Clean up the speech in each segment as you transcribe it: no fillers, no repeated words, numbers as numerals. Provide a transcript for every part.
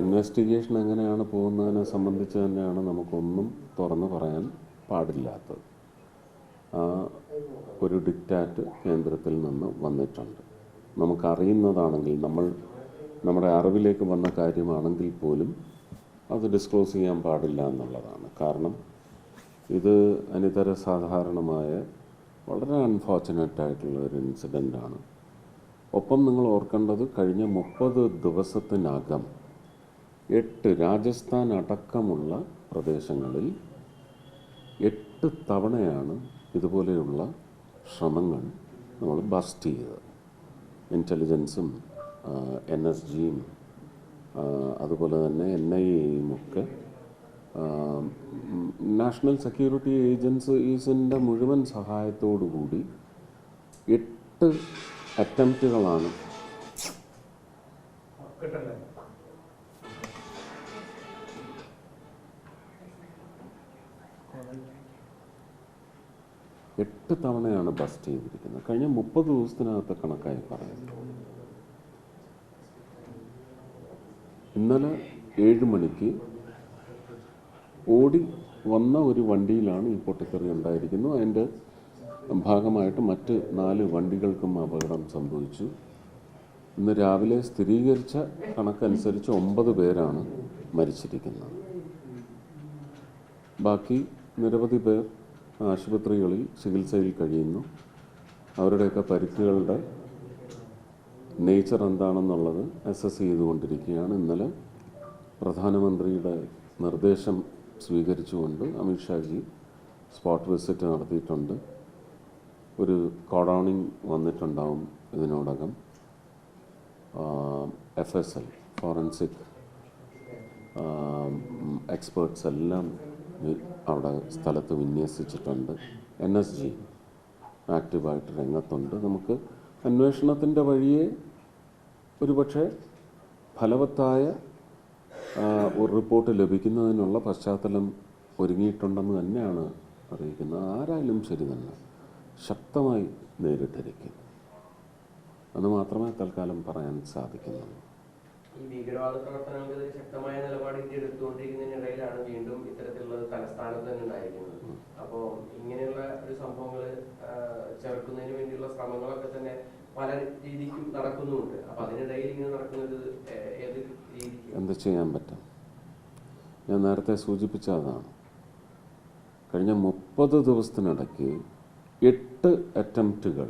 Investigation എങ്ങനെയാണ് പോകുന്നതിനെ സംബന്ധിച്ച് തന്നെയാണ് നമുക്കൊന്നും തുറന്നു പറയാൻ പാടില്ലാത്തത്. ആ ഒരു ഡിക്റ്റാറ്റ് കേന്ദ്രത്തിൽ നിന്ന് വന്നിട്ടുണ്ട്. നമുക്കറിയുന്നതാണെങ്കിൽ, നമ്മുടെ അറിവിലേക്ക് വന്ന കാര്യമാണെങ്കിൽ പോലും അത് ഡിസ്ക്ലോസ് ചെയ്യാൻ പാടില്ല എന്നുള്ളതാണ്. കാരണം ഇത് അനിതര സാധാരണമായ വളരെ അൺഫോർച്ചുനേറ്റായിട്ടുള്ള ഒരു ഇൻസിഡൻ്റാണ്. ഒപ്പം നിങ്ങൾ ഓർക്കേണ്ടത്, കഴിഞ്ഞ 30 ദിവസത്തിനകം 8 രാജസ്ഥാൻ അടക്കമുള്ള പ്രദേശങ്ങളിൽ 8 തവണയാണ് ഇതുപോലെയുള്ള ശ്രമങ്ങൾ നമ്മൾ ബസ്റ്റ് ചെയ്തത്. ഇൻ്റലിജൻസും NSGയും അതുപോലെ തന്നെ NIAയും ഒക്കെ നാഷണൽ സെക്യൂരിറ്റി ഏജൻസീസിൻ്റെ മുഴുവൻ സഹായത്തോടു കൂടി 8 അറ്റംപ്റ്റുകളാണ് തവണയാണ് ബസ്റ്റ് ചെയ്തിരിക്കുന്നത്. കഴിഞ്ഞ 30 ദിവസത്തിനകത്തെ കണക്കായി പറയുന്നത്. ഇന്നലെ 7 മണിക്ക് ഓടി വന്ന ഒരു വണ്ടിയിലാണ് ഈ പൊട്ടിത്തെറി ഉണ്ടായിരിക്കുന്നത്. അതിൻ്റെ ഭാഗമായിട്ട് മറ്റ് 4 വണ്ടികൾക്കും അപകടം സംഭവിച്ചു. ഇന്ന് രാവിലെ സ്ഥിരീകരിച്ച കണക്കനുസരിച്ച് 9 പേരാണ് മരിച്ചിരിക്കുന്നത്. ബാക്കി നിരവധി പേർ ആശുപത്രികളിൽ ചികിത്സയിൽ കഴിയുന്നു. അവരുടെയൊക്കെ പരിക്കുകളുടെ നേച്ചർ എന്താണെന്നുള്ളത് അസസ് ചെയ്തുകൊണ്ടിരിക്കുകയാണ്. ഇന്നലെ പ്രധാനമന്ത്രിയുടെ നിർദ്ദേശം സ്വീകരിച്ചുകൊണ്ട് അമിത്ഷാജി സ്പോട്ട് വിസിറ്റ് നടത്തിയിട്ടുണ്ട്. ഒരു കോഡൌണിംഗ് വന്നിട്ടുണ്ടാവും ഇതിനോടകം. FSL ഫോറൻസിക് എക്സ്പേർട്സ് എല്ലാം അവിടെ സ്ഥലത്ത് വിന്യസിച്ചിട്ടുണ്ട്. NSG ആക്റ്റീവായിട്ട് രംഗത്തുണ്ട്. നമുക്ക് അന്വേഷണത്തിൻ്റെ വഴിയെ ഒരുപക്ഷെ ഫലവത്തായ ഒരു റിപ്പോർട്ട് ലഭിക്കുന്നതിനുള്ള പശ്ചാത്തലം ഒരുങ്ങിയിട്ടുണ്ടെന്ന് തന്നെയാണ് അറിയിക്കുന്നത്. ആരായാലും ശരി തന്നെ ശക്തമായി നേരിട്ടിരിക്കും. അത് മാത്രമേ തൽക്കാലം പറയാൻ സാധിക്കുന്നുള്ളൂ. ഈ ഭീകരവാദ പ്രവർത്തനങ്ങൾക്ക് ശക്തമായ നിലപാട് ഇന്ത്യ എടുത്തുകൊണ്ടിരിക്കുന്നതിനിടയിലാണ് വീണ്ടും ഇത്തരത്തിലുള്ള തലസ്ഥാനത്ത് തന്നെ ഉണ്ടായിരിക്കുന്നത്. അപ്പോൾ ഇങ്ങനെയുള്ള ഒരു സംഭവങ്ങൾ ചെറുക്കുന്നതിന് വേണ്ടിയുള്ള ശ്രമങ്ങളൊക്കെ തന്നെ പല രീതിക്കും നടക്കുന്നുമുണ്ട്. അപ്പോൾ അതിനിടയിൽ ഇങ്ങനെ നടക്കുന്നത് ഏത് രീതിക്ക് എന്ത് ചെയ്യാൻ പറ്റും? ഞാൻ നേരത്തെ സൂചിപ്പിച്ച അതാണ്. കഴിഞ്ഞ 30 ദിവസത്തിനിടയ്ക്ക് 8 അറ്റംപ്റ്റുകൾ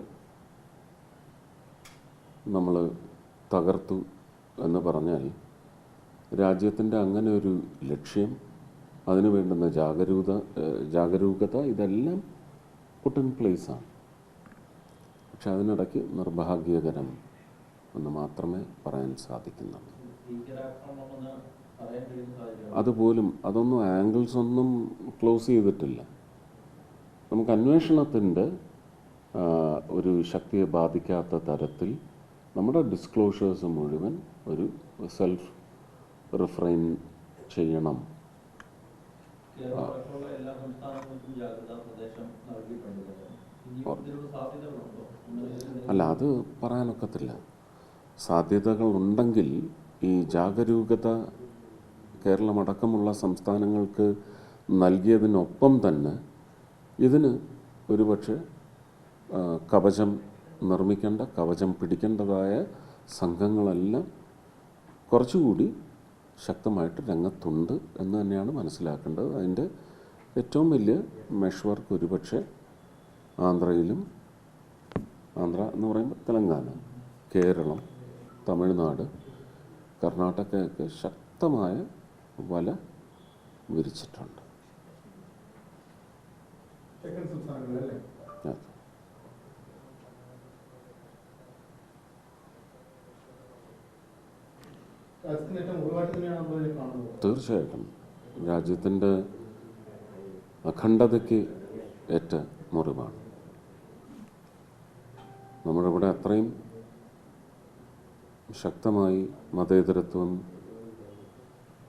നമ്മൾ തകർത്തു എന്ന് പറഞ്ഞാൽ രാജ്യത്തിൻ്റെ അങ്ങനെ ഒരു ലക്ഷ്യം, അതിനു വേണ്ടുന്ന ജാഗരൂകത ഇതെല്ലാം പുട്ട് ഇൻ പ്ലേസാണ്. പക്ഷെ അതിനിടയ്ക്ക് നിർഭാഗ്യകരം എന്ന് മാത്രമേ പറയാൻ സാധിക്കുന്നുള്ളൂ. അതുപോലും അതൊന്നും ആംഗിൾസ് ഒന്നും ക്ലോസ് ചെയ്തിട്ടില്ല. നമുക്ക് അന്വേഷണത്തിൻ്റെ ഒരു ശക്തിയെ ബാധിക്കാത്ത തരത്തിൽ നമ്മുടെ ഡിസ്ക്ലോഷേഴ്സ് മുഴുവൻ ഒരു സെൽഫ് റിഫ്രൈൻ ചെയ്യണം. അല്ല, അത് പറയാനൊക്കത്തില്ല. സാധ്യതകളുണ്ടെങ്കിൽ ഈ ജാഗരൂകത കേരളമടക്കമുള്ള സംസ്ഥാനങ്ങൾക്ക് നൽകിയതിനൊപ്പം തന്നെ ഇതിന് ഒരുപക്ഷെ കവചം നിർമ്മിക്കേണ്ട, കവചം പിടിക്കേണ്ടതായ സംഘങ്ങളെല്ലാം കുറച്ചുകൂടി ശക്തമായിട്ട് രംഗത്തുണ്ട് എന്ന് തന്നെയാണ് മനസ്സിലാക്കേണ്ടത്. അതിൻ്റെ ഏറ്റവും വലിയ മെഷ് വർക്ക് ഒരുപക്ഷെ ആന്ധ്രയിലും, ആന്ധ്ര എന്ന് പറയുമ്പോൾ തെലങ്കാന, കേരളം, തമിഴ്നാട്, കർണാടകയൊക്കെ ശക്തമായ വല വിരിച്ചിട്ടുണ്ട്. തീർച്ചയായിട്ടും രാജ്യത്തിൻ്റെ അഖണ്ഡതയ്ക്ക് ഏറ്റ മുറിവാണ്. നമ്മളിവിടെ അത്രയും ശക്തമായി മതേതരത്വം,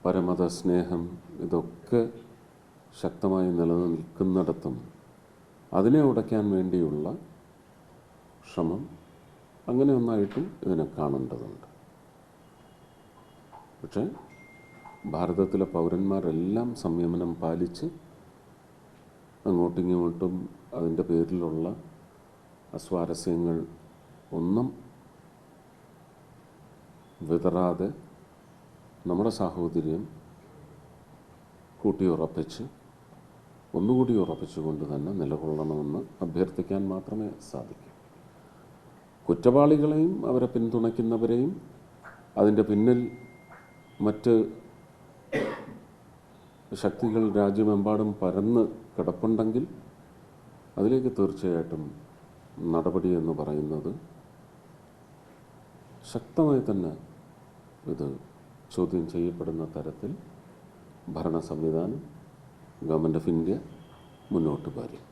പരമത സ്നേഹം ഇതൊക്കെ ശക്തമായി നിലനിൽക്കുന്നിടത്തും അതിനെ ഉടയ്ക്കാൻ വേണ്ടിയുള്ള ശ്രമം അങ്ങനെ ഒന്നായിട്ടും ഇതിനെ കാണേണ്ടതുണ്ട്. പക്ഷേ ഭാരതത്തിലെ പൗരന്മാരെല്ലാം സംയമനം പാലിച്ച് അങ്ങോട്ടും ഇങ്ങോട്ടും അതിൻ്റെ പേരിലുള്ള അസ്വാരസ്യങ്ങൾ ഒന്നും വിതറാതെ നമ്മുടെ സാഹോദര്യം കൂട്ടിയുറപ്പിച്ച് ഒന്നുകൂടി ഉറപ്പിച്ചുകൊണ്ട് തന്നെ നിലകൊള്ളണമെന്ന് അഭ്യർത്ഥിക്കാൻ മാത്രമേ സാധിക്കൂ. കുറ്റവാളികളെയും അവരെ പിന്തുണയ്ക്കുന്നവരെയും അതിൻ്റെ പിന്നിൽ മറ്റ് ശക്തികൾ രാജ്യമെമ്പാടും പരന്ന് കിടപ്പുണ്ടെങ്കിൽ അതിലേക്ക് തീർച്ചയായിട്ടും നടപടി എന്ന് പറയുന്നത് ശക്തമായി തന്നെ ഇത് ചോദ്യം ചെയ്യപ്പെടുന്ന തരത്തിൽ ഭരണ സംവിധാനം, ഗവൺമെൻറ് ഓഫ് ഇന്ത്യ മുന്നോട്ട് വരും.